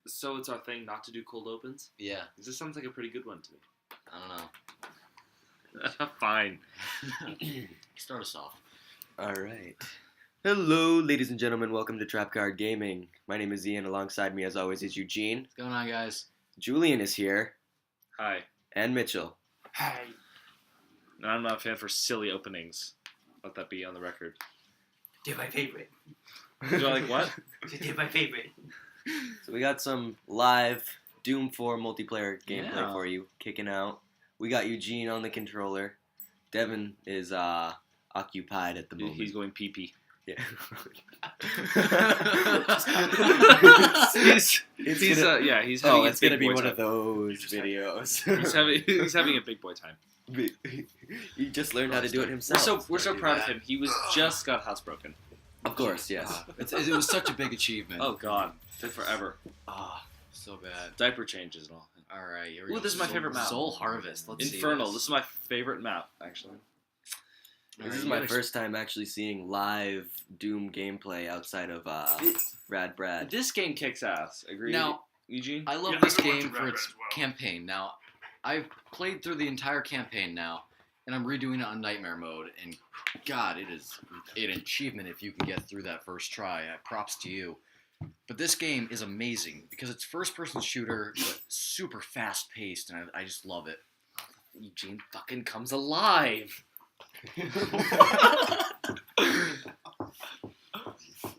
So it's our thing not to do cold opens? Yeah. This sounds like a pretty good one to me. I don't know. Fine. Start us off. Alright. Hello, ladies and gentlemen. Welcome to TrapCardGaming. My name is Ian. Alongside me, as always, is Eugene. What's going on, guys? Julian is here. Hi. And Mitchell. Hi. No, I'm not a fan for silly openings. Let that be on the record. They're my favorite. You're like, what? They're my favorite. So we got some live Doom 4 multiplayer gameplay Yeah. for you, kicking out. We got Eugene on the controller. Devin is occupied at the moment. He's going pee-pee. Yeah. he's having it's a gonna big be boy one time. of those videos. he's having a big boy time. He just learned how to do it himself. We're so proud of him. He was just got housebroken. Of course, yes. It was such a big achievement. Oh God, took forever. So bad. Diaper changes and all. All right. Here Ooh, this is my favorite map. Soul Harvest. Let's Infernal. see This is my favorite map, actually. This is my first time actually seeing live Doom gameplay outside of Brad. This game kicks ass. Agree? Now, Eugene? I love Yeah, this I went game to for Red its Red as well. campaign. Now, I've played through the entire campaign now, and I'm redoing it on Nightmare mode. And God, it is an achievement if you can get through that first try. Props to you. But this game is amazing because it's first-person shooter, but super fast-paced, and I just love it. Eugene fucking comes alive.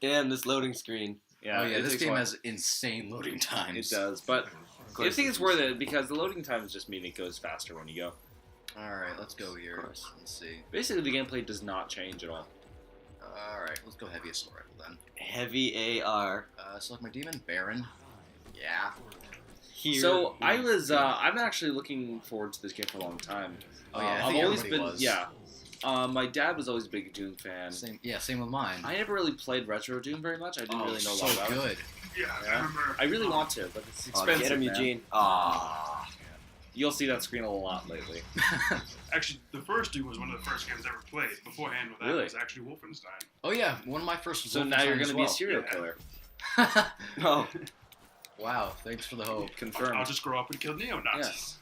Damn, this loading screen. Yeah, Oh yeah, it this takes a game while. has insane loading times. It does, but I think it's worth it because the loading times just mean it goes faster when you go. All right, let's go here. Of course. Let's see. Basically, the gameplay does not change at all. All right, let's go heavy assault rifle then. Heavy AR. Select my demon, Baron. Yeah. Here. So I was, I'm actually looking forward to this game for a long time. Oh yeah, I I've think always everybody been, was. yeah. My dad was always a big Doom fan. Same with mine. I never really played retro Doom very much. I didn't really know a lot so about it. good. Yeah, Yeah. I remember. I really want to, but it's expensive. Get him, man. Eugene. You'll see that screen a lot lately. Actually, the first Doom was one of the first games I ever played. Beforehand with that Really? was actually Wolfenstein. Oh yeah, one of my first. Was So now you're going gonna be a serial Yeah. killer. Oh, Wow, thanks for the hope. Confirmed. I'll just grow up and kill neo-Nazis.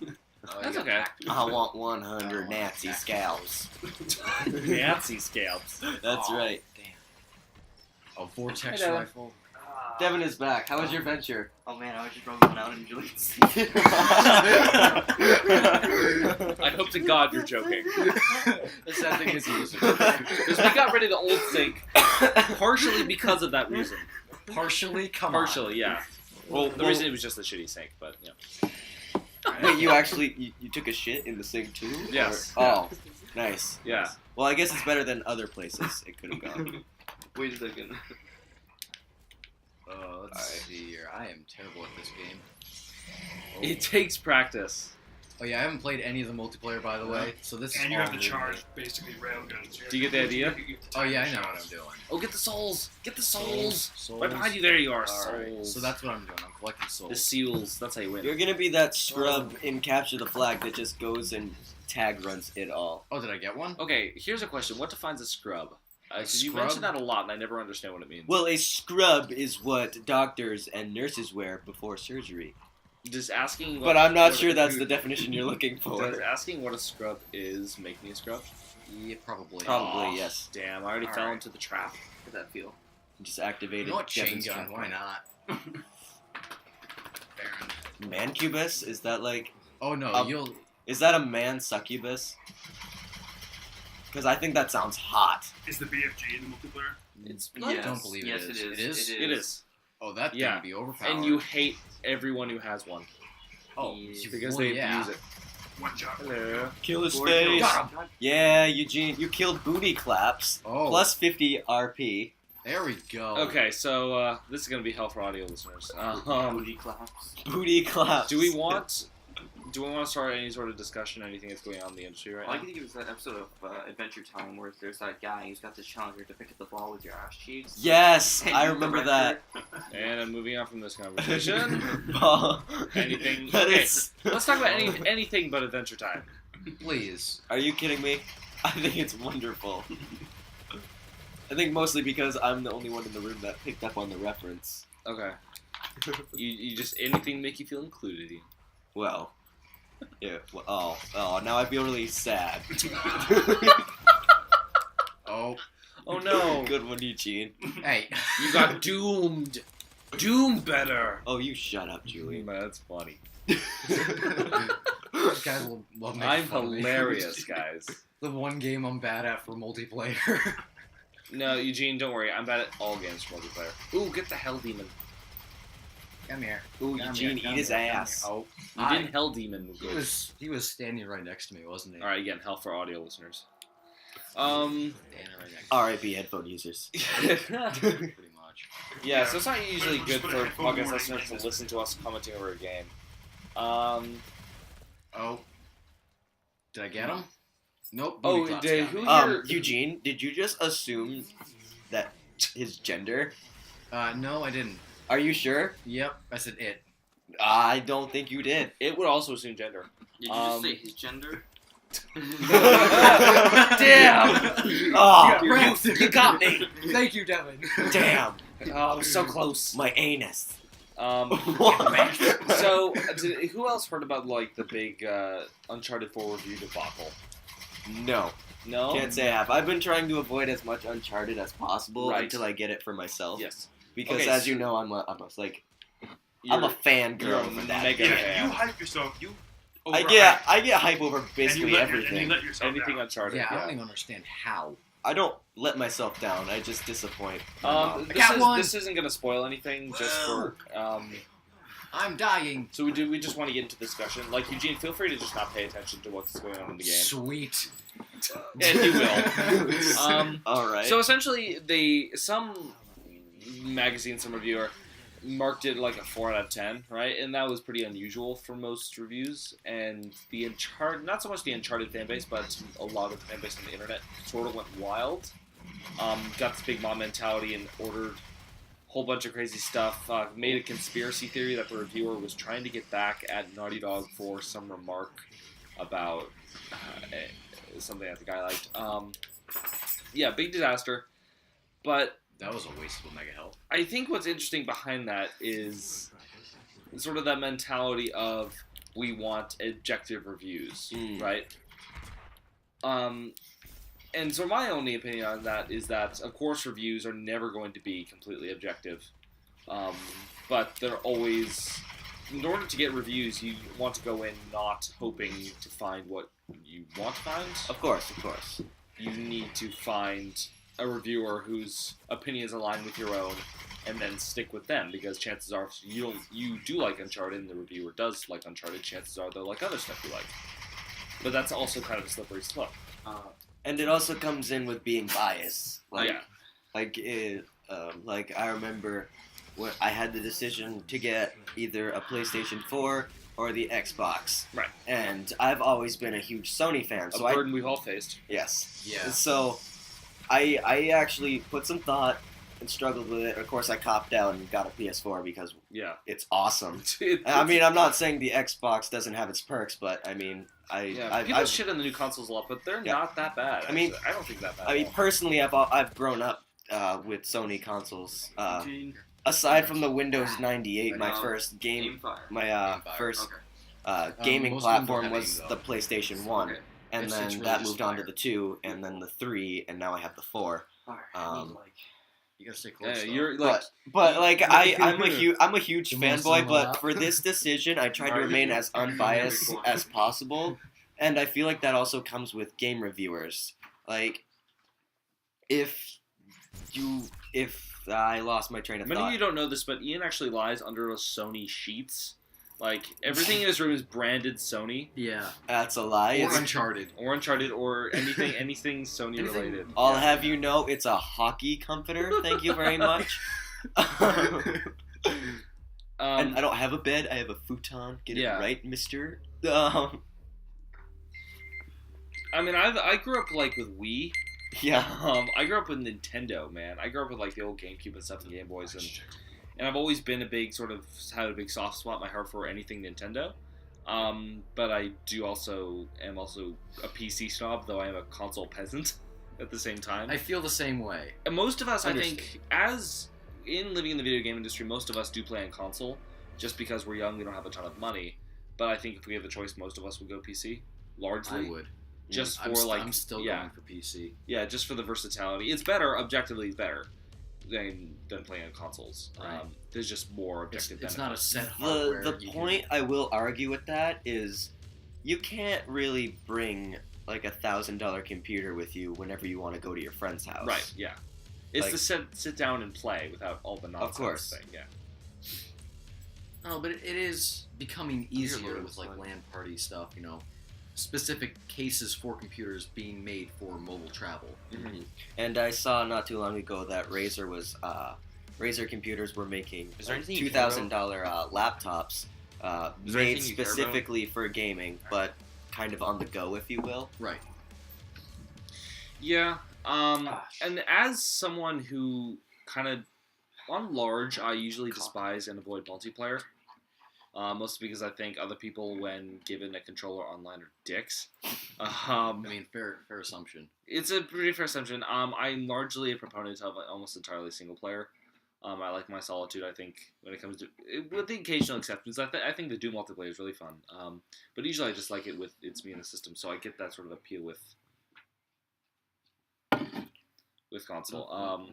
That's okay. I want 100 Nazi scalps. Nazi scalps. That's Aw, right. Damn. A vortex Hello. rifle. Devin is back. How was your venture? Oh man, I was just rubbing one out and enjoying it. I hope to God you're joking. The sad thing is, he was Because we got rid of the old sink partially because of that reason. partially. Come Partially, yeah. Well, The reason it was just a shitty sink, but yeah. wait, you actually you took a shit in the sink too? Yes. Or- oh, nice. Yeah. Well, I guess it's better than other places it could have gone. Wait a second. Let's Alright. see here. I am terrible at this game. It takes practice. Oh yeah, I haven't played any of the multiplayer, by the way. So this. And is you all have to new to me. charge basically railguns. Do you get the idea? Oh yeah, I know what I'm doing. Oh, get the souls! Get the souls! Souls. Right behind you, there you are, Alright, souls. so that's what I'm doing. I'm collecting souls. The seals, that's how you win. You're gonna be that scrub in Capture the Flag that just goes and tag runs it all. Oh, did I get one? Okay, here's a question. What defines a scrub? Because you Scrub? mentioned that a lot, and I never understand what it means. Well, a scrub is what doctors and nurses wear before surgery. Just asking what... But I'm not what- sure that's the definition you're looking for. Does asking what a scrub is make me a scrub? Yeah, probably. Probably, Oh, yes. Damn, I already fell Alright. into the trap. How does that feel? Just activated. You know what? Chain Devin's gun. trap. Why not? Baron. Mancubus? Is that like... Oh no, Um, you'll. Is that a man succubus? Because I think that sounds hot. Is the BFG in the multiplayer? It's I don't believe yes, it is. it It is? is. It is. Oh, that thing Yeah. would be overpowered. And you hate everyone who has one. Oh, Yes. Because well, they yeah. abuse it. One shot. Hello. Kill his Four face. kills. Got him. Yeah, Eugene, you killed booty claps. Oh, Plus 50 RP. there we go. Okay, so this is going to be hell for audio listeners. Booty claps. Booty claps. Do we want to start any sort of discussion, anything that's going on in the industry right All I now? can think of is that episode of Adventure Time where there's that guy who's got this challenger to pick up the ball with your ass cheeks. Yes, And I use the remember that. record. And I'm moving on from this conversation. Ball. Anything- That okay. is- Let's talk about anything but Adventure Time. Please. Are you kidding me? I think it's wonderful. I think mostly because I'm the only one in the room that picked up on the reference. Okay. You just anything to make you feel included. Ian. Well, yeah. Well, oh, now I feel really sad. Oh, Oh no! Good one, Eugene. hey. You got doomed. Doom better. Oh, you shut up, Julian. That's funny. These guys will love making I'm fun of me. hilarious, guys. The one game I'm bad at for multiplayer. No, Eugene, don't worry. I'm bad at all games for multiplayer. Ooh, get the Hell Demon. Come here. Ooh, Come Eugene, here, eat his come here, come ass. here. Oh, You did Hell Demon. he was standing right next to me, wasn't he? All right, again, hell for audio listeners. Standing right next to R.I.P. headphone users. me, pretty much. Yeah, so it's not usually Just good put for a headphone podcast warning listeners in to this. listen to us commenting over a game. Oh. Did I get him? Nope. Oh, booty claps did- got me. who- You're- Eugene, did you just assume that his gender? No, I didn't. Are you sure? Yep, I said it. I don't think you did. It would also assume gender. Did you just say his gender? Damn! Oh, You got me. Thank you, Devin. Damn, Oh, so close. my anus. What? So, who else heard about like the big Uncharted 4 review debacle? No, No. can't say I have. I've been trying to avoid as much Uncharted as possible Right. until I get it for myself. Yes. Because Okay, as so- you know, I'm a You're- fangirl you're a for that. mega game. fan. You hype yourself. You. I overhype, get hype over and you basically let everything. And you let yourself Anything down. Uncharted. Yeah, I don't even understand how. I don't let myself down. I just disappoint. my mom. This isn't gonna spoil anything. Just for I'm dying. So we just want to get into discussion. Like Eugene, feel free to just not pay attention to what's going on in the game, Sweet. and he will. All right. So essentially, some magazine, some reviewer marked it like a 4 out of 10, right? And that was pretty unusual for most reviews. And the Uncharted, not so much the Uncharted fan base, but a lot of the fan base on the internet sort of went wild. Got this big mom mentality and ordered a whole bunch of crazy stuff. Made a conspiracy theory that the reviewer was trying to get back at Naughty Dog for some remark about something that the guy liked. Yeah, big disaster. But That was a waste of a mega health. I think what's interesting behind that is sort of that mentality of we want objective reviews, right? And so my only opinion on that is that, of course, reviews are never going to be completely objective. But they're always, in order to get reviews, you want to go in not hoping to find what you want to find. Of course. You need to find a reviewer whose opinions align with your own, and then stick with them, because chances are, if you do like Uncharted, and the reviewer does like Uncharted, chances are they'll like other stuff you like. But that's also kind of a slippery slope. And it also comes in with being biased. Yeah. Like I remember when I had the decision to get either a PlayStation 4 or the Xbox. Right. And I've always been a huge Sony fan. A burden we've all faced. Yes. Yeah. So I actually put some thought and struggled with it. Of course, I copped out and got a PS4 because Yeah. it's awesome. I mean, I'm not saying the Xbox doesn't have its perks, but I mean, people shit on the new consoles a lot, but they're Yeah. not that bad. I mean- I don't think that bad. I mean, at all. personally, I've grown up with Sony consoles. Aside from the Windows 98, my first Game Fire. my Fire, first Okay. gaming most of them platform don't was have the aim, PlayStation 1, Okay. and It's then really that just moved on to fire. the 2, and then the 3, and now I have the 4. Fire. You gotta stay Yeah, close. though. you're like, But like I'm a huge You wanna fanboy, sum it but up? for this decision, I tried to Alright. remain as unbiased as possible, and I feel like that also comes with game reviewers. Like, if I lost my train of many of thought. you don't know this, but Ian actually lies under a Sony sheets. Like, everything in his room is branded Sony, Yeah. That's a lie. Or It's- Uncharted. or Uncharted, or anything Sony Anything- related. I'll have you know it's a hockey comforter. Thank you very much. And I don't have a bed. I have a futon. Get Yeah. it right, Mister. I mean, I grew up like with Wii. Yeah. I grew up with Nintendo, man. I grew up with like the old GameCube and stuff and Game Boys, and I've always been a big had a big soft spot in my heart for anything Nintendo. But I am also a PC snob, though I am a console peasant at the same time. I feel the same way. And most of us, I Understood. think, as in living in the video game industry, most of us do play on console, just because we're young, we don't have a ton of money. But I think if we had the choice, most of us would go PC, largely. I would. Just for I'm still going for PC. Yeah, just for the versatility. It's better, objectively better, than playing on consoles. Right. There's just more objective It's benefits. not a set hardware. The point I will argue with that is you can't really bring like $1,000 computer with you whenever you want to go to your friend's house. Right, yeah. It's Like- to sit down and play without all the nonsense course. thing, yeah. No, but it is becoming easier Lord, with like fun. LAN party stuff. Specific cases for computers being made for mobile travel. Mhm. And I saw not too long ago that Razer computers were making Is there anything you $2,000 laptops Is there made anything you care about? specifically for gaming, but kind of on the go, if you will. Right. Yeah, and as someone who kind of, on large, I usually despise and avoid multiplayer. Mostly because I think other people, when given a controller online, are dicks. I mean, fair assumption. It's a pretty fair assumption. I'm largely a proponent of almost entirely single player. I like my solitude. I think when it comes to, with the occasional exceptions, I think the Doom multiplayer is really fun. But usually I just like it with it's me in the system, so I get that sort of appeal with console.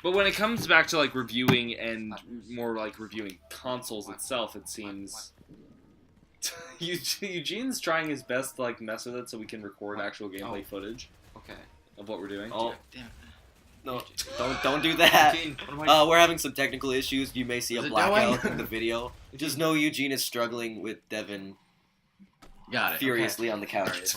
But when it comes back to like reviewing and more like reviewing consoles itself, it seems Eugene's trying his best to like mess with it so we can record actual gameplay footage Okay. of what we're doing. Oh, Damn it. no, don't do that. Eugene, what am I? We're having some technical issues. You may see a Is it blackout doing? in the video. Just know Eugene is struggling with Devin Got it. furiously on the couch.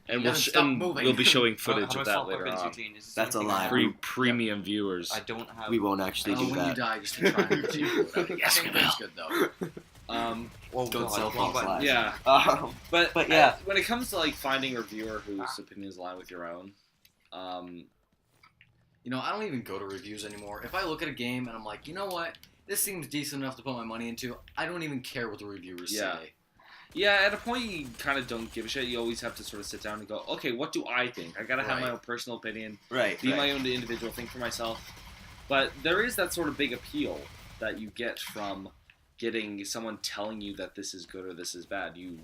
And Devin, stop moving. we'll be showing How footage do I of that solve later weapons, on. Eugene? Is this That's anything a lie. I Free have? premium viewers. I don't have. We won't actually do When that. you die, just try and achieve it. Yes, we will. That's good though. Whoa, Don't God, sell wrong false button. lies. Yeah, but yeah. when it comes to like finding a reviewer whose opinions align with your own, I don't even go to reviews anymore. If I look at a game and I'm like, you know what, this seems decent enough to put my money into, I don't even care what the reviewers say. yeah, at a point you kind of don't give a shit. You always have to sort of sit down and go, okay, what do I think? I gotta have my Right. own personal opinion, Right. be my own individual, think for myself. But there is that sort of big appeal that you get from getting someone telling you that this is good or this is bad. You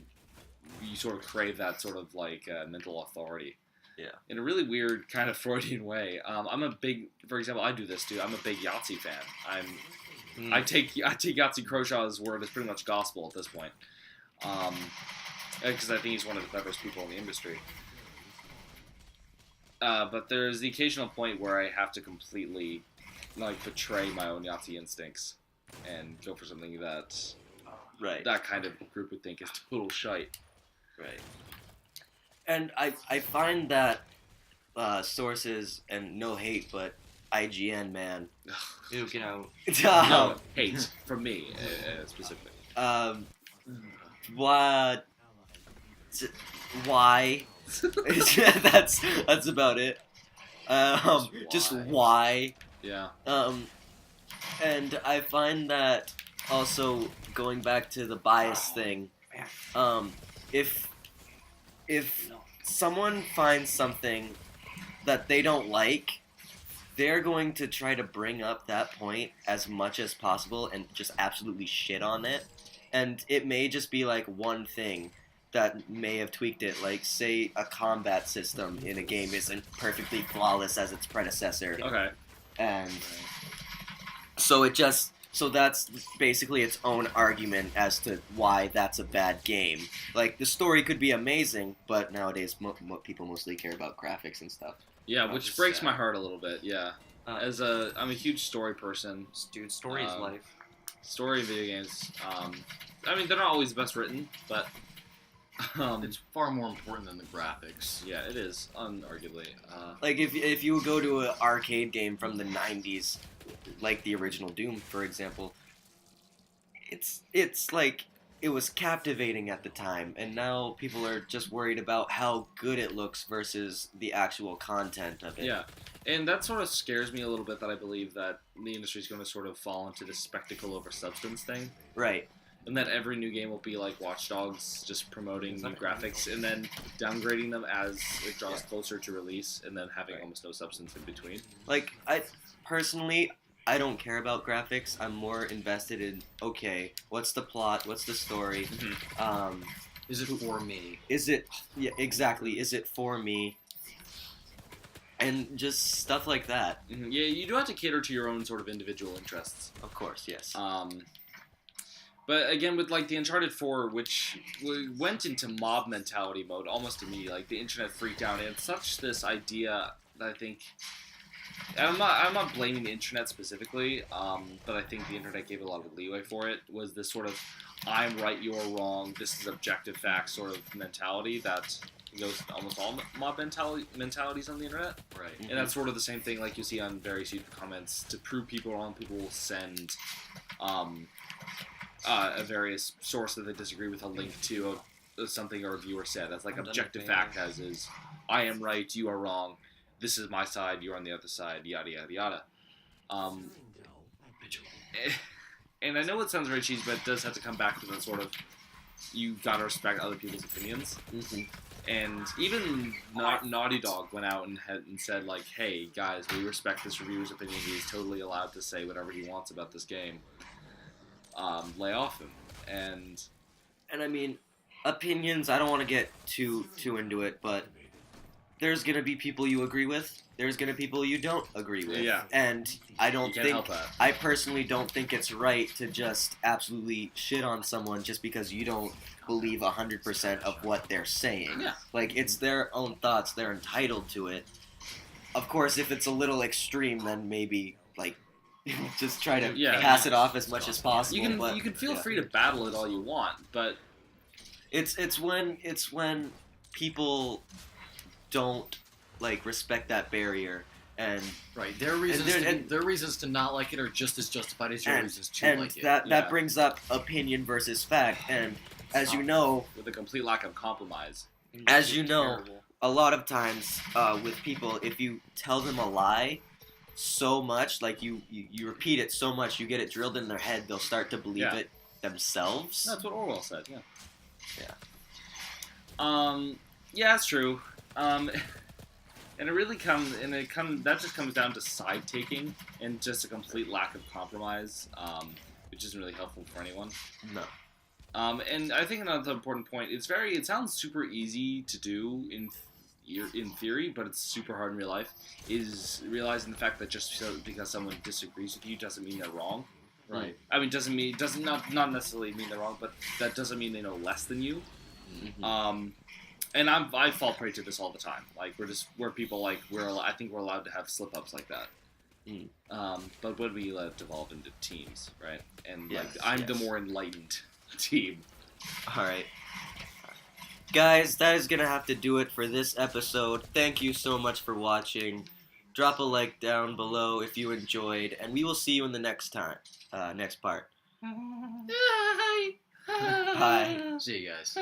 sort of crave that sort of like mental authority. Yeah. In a really weird kind of Freudian way. I'm a big, for example, I do this too. I'm a big Yahtzee fan. I take Yahtzee Crowshaw's word as pretty much gospel at this point. Because I think he's one of the cleverest people in the industry. But there's the occasional point where I have to completely like betray my own Yahtzee instincts and go for something that Right. that kind of group would think is total shite. Right. And I find that sources, and no hate, but IGN, man. Ew, get out. No hate from me specifically. What? Why? that's about it. Just why? Yeah. And I find that also going back to the bias thing. If someone finds something that they don't like, they're going to try to bring up that point as much as possible and just absolutely shit on it. And it may just be like one thing that may have tweaked it, like say a combat system in a game isn't perfectly flawless as its predecessor, Okay. and so that's basically its own argument as to why that's a bad game. Like the story could be amazing, but nowadays people mostly care about graphics and stuff. Yeah, Oh, which just breaks sad. my heart a little bit. Yeah. I'm a huge story person. Dude, story is life. Story video games. I mean, they're not always best written, but It's far more important than the graphics. yeah, it is unarguably. Like if you go to an arcade game from the 90s, like the original Doom, for example, it's like it was captivating at the time, and now people are just worried about how good it looks versus the actual content of it. Yeah, and that sort of scares me a little bit that I believe that the industry is going to sort of fall into this spectacle over substance thing. Right. and that every new game will be like Watch Dogs, just promoting new graphics and then downgrading them as it draws closer to release, and then having almost no substance in between. Like, I personally, I don't care about graphics. I'm more invested in, okay, what's the plot? What's the story? Is it for me? Is it, yeah, exactly, is it for me? And just stuff like that. Yeah, you do have to cater to your own sort of individual interests. Of course, yes. But again, with like the Uncharted 4, which went into mob mentality mode almost immediately, like the internet freaked out, and such this idea that I think, and I'm not blaming the internet specifically, but I think the internet gave a lot of leeway for it. Was this sort of I'm right, you're wrong, this is objective fact sort of mentality that goes to almost all mob mentalities on the internet. Right. And that's sort of the same thing like you see on various YouTube comments. To prove people wrong, people will send a various source that they disagree with, a link to something a reviewer said. That's like objective fact, as is, I am right, you are wrong, this is my side, you're on the other side, yada yada yada. And I know it sounds very cheesy, but it does have to come back to that sort of, you gotta respect other people's opinions. And even Naughty Dog went out and said, like, hey, guys, we respect this reviewer's opinion. He's totally allowed to say whatever he wants about this game. Lay off him. And I mean, opinions, I don't want to get too into it, but there's going to be people you agree with. There's going to be people you don't agree with. Yeah. And I don't you can't help that. I personally don't think it's right to just absolutely shit on someone just because you don't believe 100% of what they're saying. Yeah. Like, it's their own thoughts. They're entitled to it. Of course, if it's a little extreme, then maybe, like, just try to pass it off as much as possible. You can feel free to battle it all you want, but it's when people don't, like, respect that barrier. And right, their reasons to not like it are just as justified as your reasons to like it. And that brings up opinion versus fact. And as you know, with a complete lack of compromise. As you know, a lot of times with people, if you tell them a lie so much, like you repeat it so much, you get it drilled in their head, they'll start to believe it themselves. That's what Orwell said. Yeah. Yeah. Yeah, that's true. And that just comes down to side taking and just a complete lack of compromise, which isn't really helpful for anyone. No. And I think another important point, it sounds super easy to do in theory, but it's super hard in real life, is realizing the fact that just because someone disagrees with you doesn't mean they're wrong. Right. I mean, not necessarily mean they're wrong, but that doesn't mean they know less than you. Mm-hmm. And I fall prey to this all the time. Like, we're people, like, I think we're allowed to have slip-ups like that. But when we let it devolve into teams, right? And, I'm the more enlightened team. Alright. Guys, that is going to have to do it for this episode. Thank you so much for watching. Drop a like down below if you enjoyed, and we will see you in the next part. Bye. See you guys.